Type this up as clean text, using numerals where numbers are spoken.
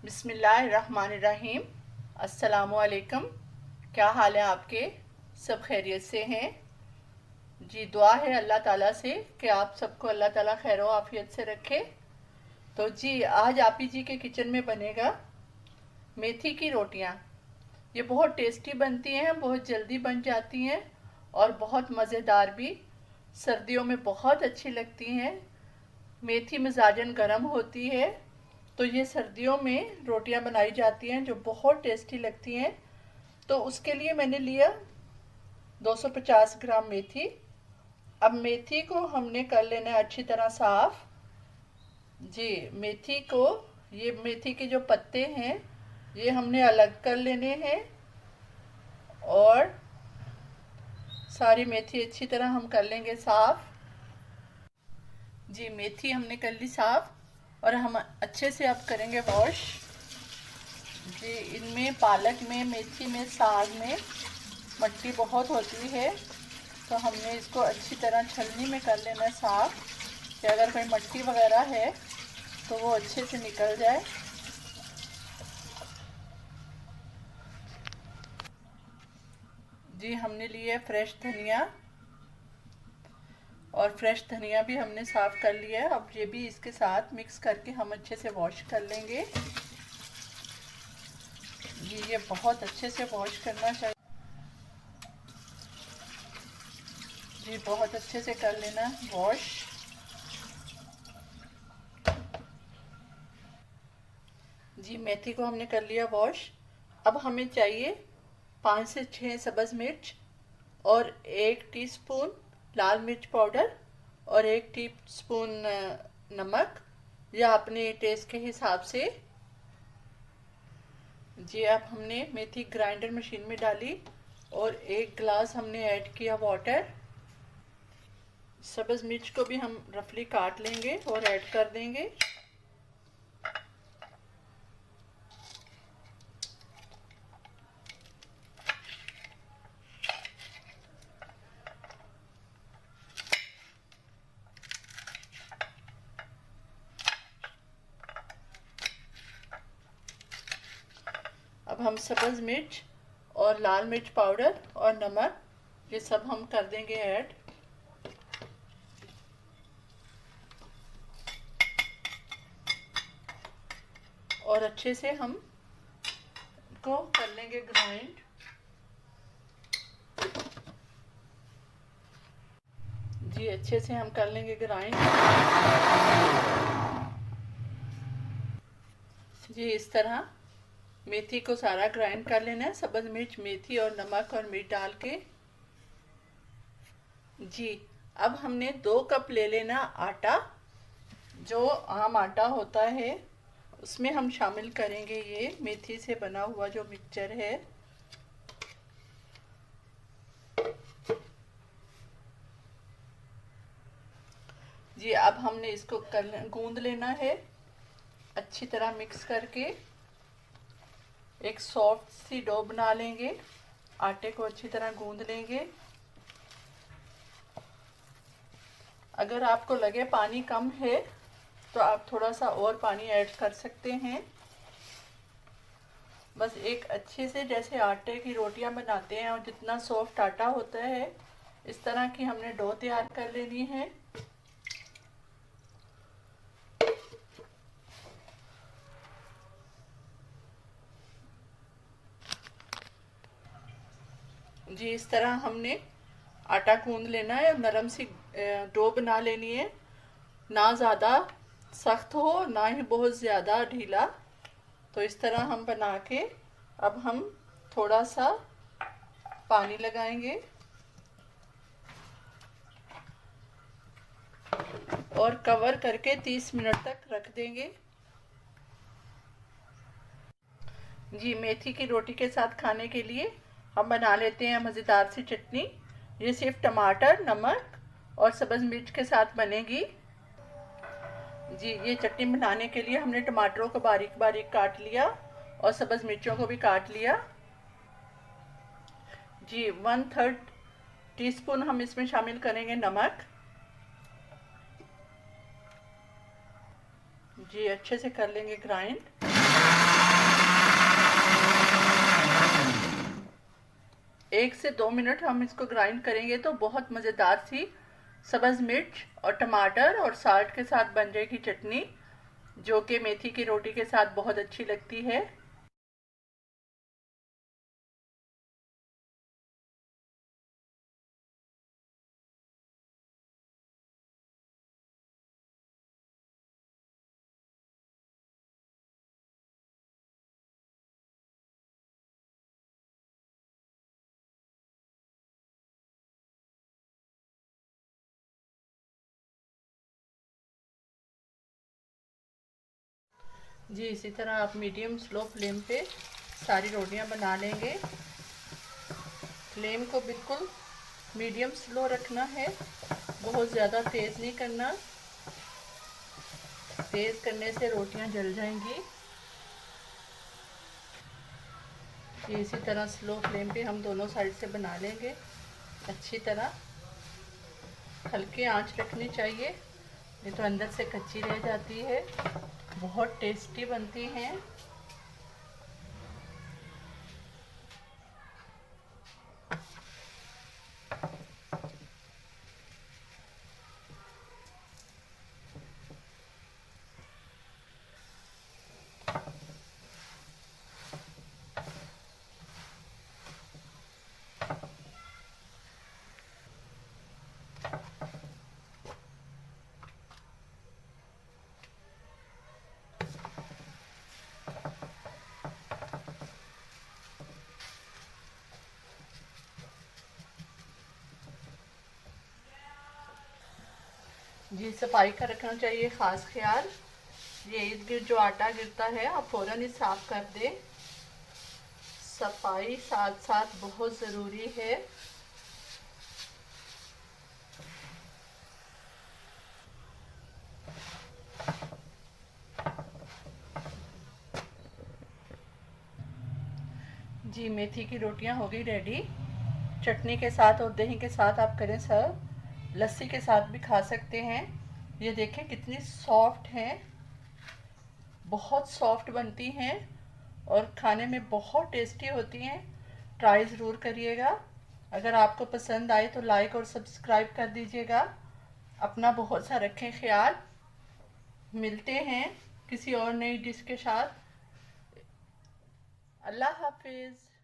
बिस्मिल्लाहिर्रहमानिर्रहीम। अस्सलामुअलैकुम। क्या हाल है आपके? सब खैरियत से हैं जी। दुआ है अल्लाह ताला से कि आप सबको अल्लाह ताला खैर व आफियत से रखे। तो जी आज आप ही जी के किचन में बनेगा मेथी की रोटियां। ये बहुत टेस्टी बनती हैं, बहुत जल्दी बन जाती हैं और बहुत मज़ेदार भी। सर्दियों में बहुत अच्छी लगती हैं। मेथी मिजाजन गर्म होती है, तो ये सर्दियों में रोटियां बनाई जाती हैं जो बहुत टेस्टी लगती हैं। तो उसके लिए मैंने लिया 250 ग्राम मेथी। अब मेथी को हमने कर लेना है अच्छी तरह साफ। जी मेथी को, ये मेथी के जो पत्ते हैं ये हमने अलग कर लेने हैं और सारी मेथी अच्छी तरह हम कर लेंगे साफ। जी मेथी हमने कर ली साफ और हम अच्छे से अब करेंगे वॉश। जी इनमें पालक में, मेथी में, साग में मट्टी बहुत होती है, तो हमने इसको अच्छी तरह छलनी में कर लेना साफ कि अगर कोई मट्टी वगैरह है तो वो अच्छे से निकल जाए। जी हमने लिए फ्रेश धनिया और फ्रेश धनिया भी हमने साफ़ कर लिया है। अब ये भी इसके साथ मिक्स करके हम अच्छे से वॉश कर लेंगे। ये बहुत अच्छे से वॉश करना चाहिए जी, बहुत अच्छे से कर लेना वॉश। जी मेथी को हमने कर लिया वॉश। अब हमें चाहिए 5 से 6 सब्ज़ मिर्च और 1 टीस्पून लाल मिर्च पाउडर और 1 टीस्पून नमक, या अपने टेस्ट के हिसाब से। जी अब हमने मेथी ग्राइंडर मशीन में डाली और 1 गिलास हमने ऐड किया वाटर। सब्ज़ मिर्च को भी हम रफली काट लेंगे और ऐड कर देंगे। अब हम सब्ज़ मिर्च और लाल मिर्च पाउडर और नमक ये सब हम कर देंगे ऐड। और अच्छे से हम को कर लेंगे ग्राइंड। जी अच्छे से हम कर लेंगे ग्राइंड। जी इस तरह मेथी को सारा ग्राइंड कर लेना है, सब्ज़ मिर्च, मेथी और नमक और मिर्च डाल के। जी अब हमने 2 कप ले लेना आटा। जो आम आटा होता है उसमें हम शामिल करेंगे ये मेथी से बना हुआ जो मिक्सचर है। जी अब हमने इसको गूंद लेना है अच्छी तरह मिक्स करके। एक सॉफ्ट सी डो बना लेंगे, आटे को अच्छी तरह गूंद लेंगे। अगर आपको लगे पानी कम है तो आप थोड़ा सा और पानी ऐड कर सकते हैं। बस एक अच्छे से जैसे आटे की रोटियां बनाते हैं और जितना सॉफ्ट आटा होता है इस तरह की हमने डो तैयार कर लेनी है। जी इस तरह हमने आटा गूंद लेना है, नरम सी डो बना लेनी है। ना ज़्यादा सख्त हो ना ही बहुत ज़्यादा ढीला। तो इस तरह हम बना के अब हम थोड़ा सा पानी लगाएंगे और कवर करके 30 मिनट तक रख देंगे। जी मेथी की रोटी के साथ खाने के लिए हम बना लेते हैं मज़ेदार सी चटनी। ये सिर्फ टमाटर, नमक और सब्ज़ मिर्च के साथ बनेगी। जी ये चटनी बनाने के लिए हमने टमाटरों को बारीक बारीक काट लिया और सब्ज़ मिर्चों को भी काट लिया। जी 1/3 टीस्पून हम इसमें शामिल करेंगे नमक। जी अच्छे से कर लेंगे ग्राइंड। 1 से 2 मिनट हम इसको ग्राइंड करेंगे तो बहुत मज़ेदार सी सब्ज़ मिर्च और टमाटर और साल्ट के साथ बन जाएगी चटनी, जो कि मेथी की रोटी के साथ बहुत अच्छी लगती है। जी इसी तरह आप मीडियम स्लो फ्लेम पे सारी रोटियां बना लेंगे। फ्लेम को बिल्कुल मीडियम स्लो रखना है, बहुत ज़्यादा तेज़ नहीं करना, तेज़ करने से रोटियां जल जाएंगी। ये इसी तरह स्लो फ्लेम पे हम दोनों साइड से बना लेंगे अच्छी तरह। हल्की आंच रखनी चाहिए, नहीं तो अंदर से कच्ची रह जाती है। बहुत टेस्टी बनती हैं। जी सफाई का रखना चाहिए ख़ास ख्याल। ये इर्द गिर्द जो आटा गिरता है आप फ़ौरन ही साफ़ कर दें। सफाई साथ साथ बहुत ज़रूरी है। जी मेथी की रोटियां हो गई रेडी। चटनी के साथ और दही के साथ आप करें सर्व, लस्सी के साथ भी खा सकते हैं। ये देखें कितनी सॉफ्ट हैं, बहुत सॉफ्ट बनती हैं और खाने में बहुत टेस्टी होती हैं। ट्राई ज़रूर करिएगा। अगर आपको पसंद आए तो लाइक और सब्सक्राइब कर दीजिएगा। अपना बहुत सा रखें ख्याल। मिलते हैं किसी और नई डिश के साथ। अल्लाह हाफिज़।